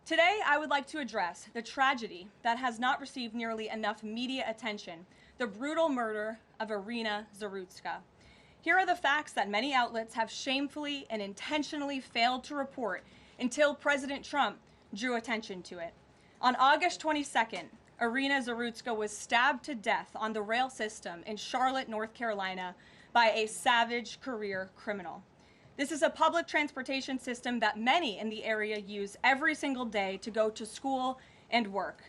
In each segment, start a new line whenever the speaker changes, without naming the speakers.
Today, I would like to address the tragedy that has not received nearly enough media attention, the brutal murder of Iryna Zarutska. Here are the facts that many outlets have shamefully and intentionally failed to report until President Trump drew attention to it. On August 22nd, Iryna Zarutska was stabbed to death on the rail system in Charlotte, North Carolina by a savage career criminal. This is a public transportation system that many in the area use every single day to go to school and work.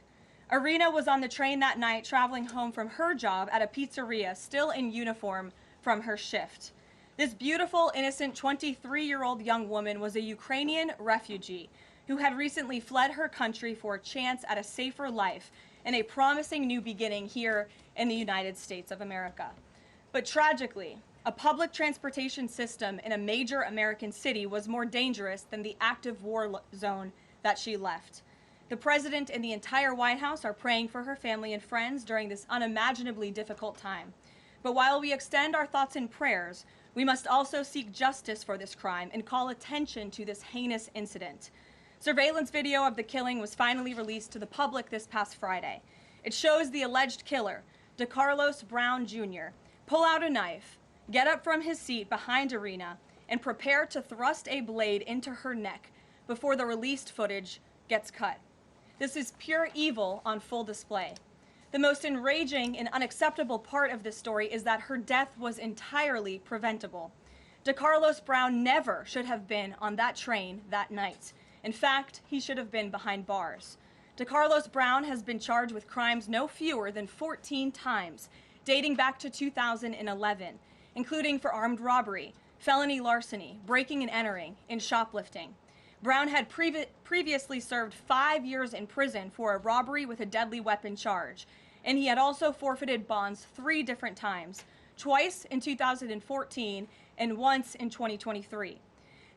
Iryna was on the train that night traveling home from her job at a pizzeria, still in uniform from her shift. This beautiful, innocent 23-year-old young woman was a Ukrainian refugee who had recently fled her country for a chance at a safer life and a promising new beginning here in the United States of America. But tragically, a public transportation system in a major American city was more dangerous than the active war zone that she left. The president and the entire White House are praying for her family and friends during this unimaginably difficult time. But while we extend our thoughts and prayers, we must also seek justice for this crime and call attention to this heinous incident. Surveillance video of the killing was finally released to the public this past Friday. It shows the alleged killer, Decarlos Brown Jr., pull out a knife, get up from his seat behind Iryna, and prepare to thrust a blade into her neck before the released footage gets cut. This is pure evil on full display. The most enraging and unacceptable part of this story is that her death was entirely preventable. Decarlos Brown never should have been on that train that night. In fact, he should have been behind bars. Decarlos Brown has been charged with crimes no fewer than 14 times, dating back to 2011, including for armed robbery, felony larceny, breaking and entering, and shoplifting. Brown had previously served 5 years in prison for a robbery with a deadly weapon charge, and he had also forfeited bonds 3 different times, twice in 2014 and once in 2023.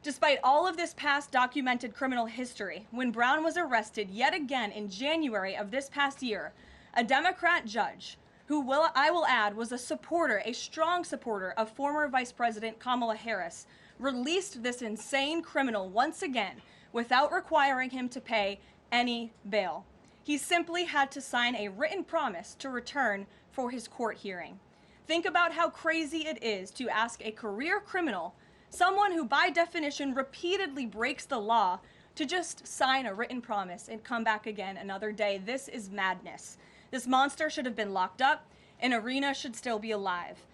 Despite all of this past documented criminal history, when Brown was arrested yet again in January of this past year, a Democrat judge, who I will add was a strong supporter of former Vice President Kamala Harris, released this insane criminal once again without requiring him to pay any bail. He simply had to sign a written promise to return for his court hearing. Think about how crazy it is to ask a career criminal, someone who by definition repeatedly breaks the law, to just sign a written promise and come back again another day. This is madness. This monster should have been locked up, and Iryna should still be alive.